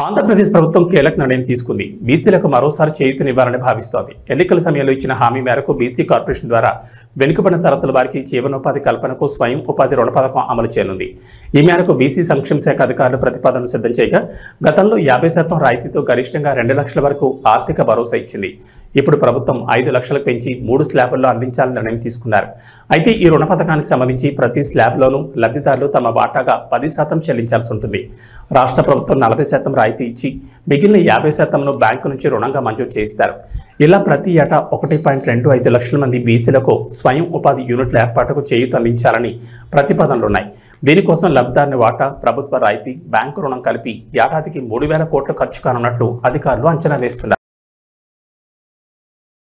ఆంధ్రప్రదేశ్ ప్రభుత్వం కీలక నిర్ణయం తీసుకుంది. బీసీలకు మరోసారి చేయూతనివ్వాలని భావిస్తోంది. ఎన్నికల సమయంలో ఇచ్చిన హామీ మేరకు బీసీ కార్పొరేషన్ ద్వారా వెనుకబడిన తరగతుల వారికి జీవనోపాధి కల్పనకు స్వయం ఉపాధి రుణ పథకం అమలు చేయనుంది. ఈ మేరకు బీసీ సంక్షేమ శాఖ అధికారులు ప్రతిపాదనలు సిద్ధం చేయగా గతంలో 50% రాయితీతో గరిష్టంగా 2 లక్షల వరకు ఆర్థిక భరోసా ఇచ్చింది. ఇప్పుడు ప్రభుత్వం 5 లక్షలకు పెంచి 3 స్లాబుల్లో అందించాలని నిర్ణయం తీసుకున్నారు. అయితే ఈ రుణ పథకానికి సంబంధించి ప్రతి స్లాబ్లోనూ లబ్ధిదారులు తమ వాటాగా 10% చెల్లించాల్సి ఉంటుంది. రాష్ట్ర ప్రభుత్వం 40% రాయితీ ఇచ్చి మిగిలిన 50%ను బ్యాంకు నుంచి రుణంగా మంజూరు చేస్తారు. ఇలా ప్రతి ఏటా 1.25 లక్షల మంది బీసీలకు స్వయం ఉపాధి యూనిట్ల ఏర్పాటుకు చేయూత అందించాలని ప్రతిపాదనలున్నాయి. దీనికోసం లబ్ధిదారుని వాటా, ప్రభుత్వ రాయితీ, బ్యాంకు రుణం కలిపి ఏడాదికి 3,000 కోట్లు ఖర్చు కానున్నట్లు అధికారులు అంచనా వేస్తున్నారు.